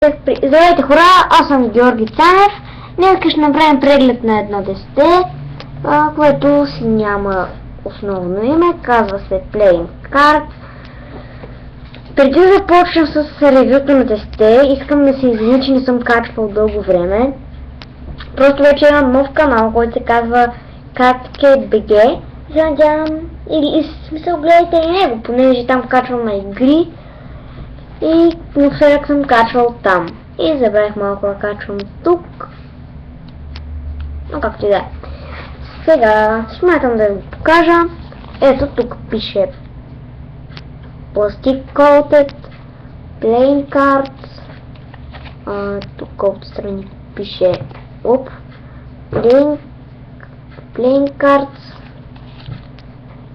Здравейте хора, аз съм Георги Цанев. Днес ще направим преглед на 1.10, което си няма основно име, казва се Playing Cards. Преди да започна с ревюто на 10, искам да се извиня, че не съм качвал дълго време. Просто вече имам нов канал, който се казва CardCatBG. Se надявам, или смисъл гледайте и него, понеже там качвам на игри. И напоследък съм качвал там. И забравих малко да качвам тук. Но както и да е. Сега смятам да ви покажа. Ето тук пише Plastic Coated Playing Cards. Тук от страни пише Playing Cards.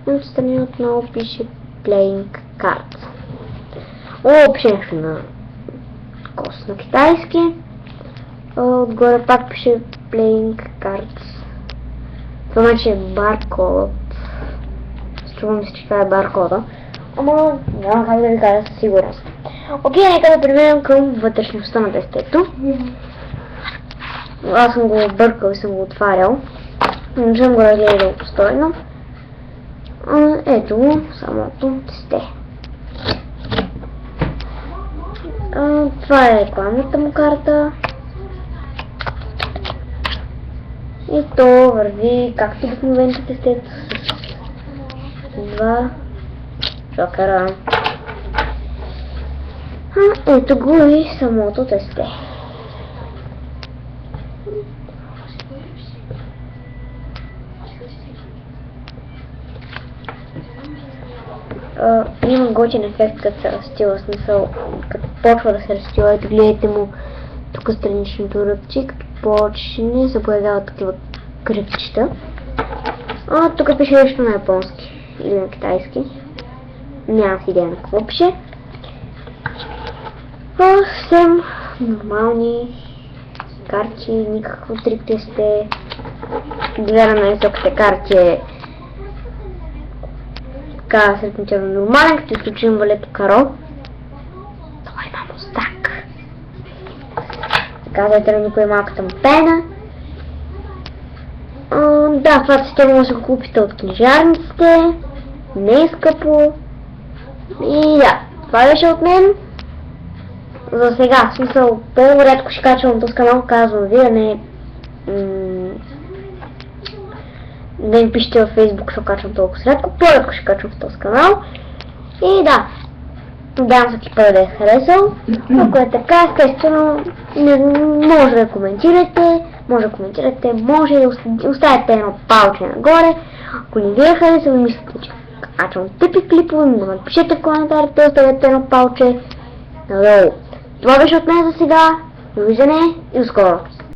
От страни отново пише Playing Cards. Пише на кост на китайски. Отгоре пак пише Playing Cards. Това вече е баркод. Струва ми се, че това е баркода. Ама няма как да ви кажа със сигурност. Окей, нека да преминем към вътрешността на тестето. Аз съм го объркал и съм го отварял. Не съм го разгледал постойно. Ето го, самото тесте. Това е рекламната му карта. И то върви както обикновените тестета с два шокера. Ето го и самото тесте. Има готин ефект, като се разстила, смисъл, като почва да се разстила. Ето гледайте му тук страничното ръбче, като почне се появяват такива кръпчета. Тук пише нещо на японски или на китайски. Нямам идея на какво пише. Съвсем нормални карти, никакво трик тесте. Двера на високите карти е така средничерно нормален, като изключим валето каро. Това има мустак. Казвайте на никой малката му пена. Да, това тесте може да го купите от книжарниците. Не е скъпо. И да, това беше от мен. За сега, в смисъл, по-рядко ще качвам този канал, казвам ви, а не да ми пишете във Facebook, ще качвам толкова рядко, по-рядко ще качвам в този канал. И да, надявам се, че да е харесал. Ако е така, естествено, може да коментирате, може да оставите едно палче нагоре. Ако не ви е харесал и мислите, че качвам тъпи клипове, да напишете в коментарите, оставете едно палче надолу. Това беше от мен за сега. Довиждане и до скоро!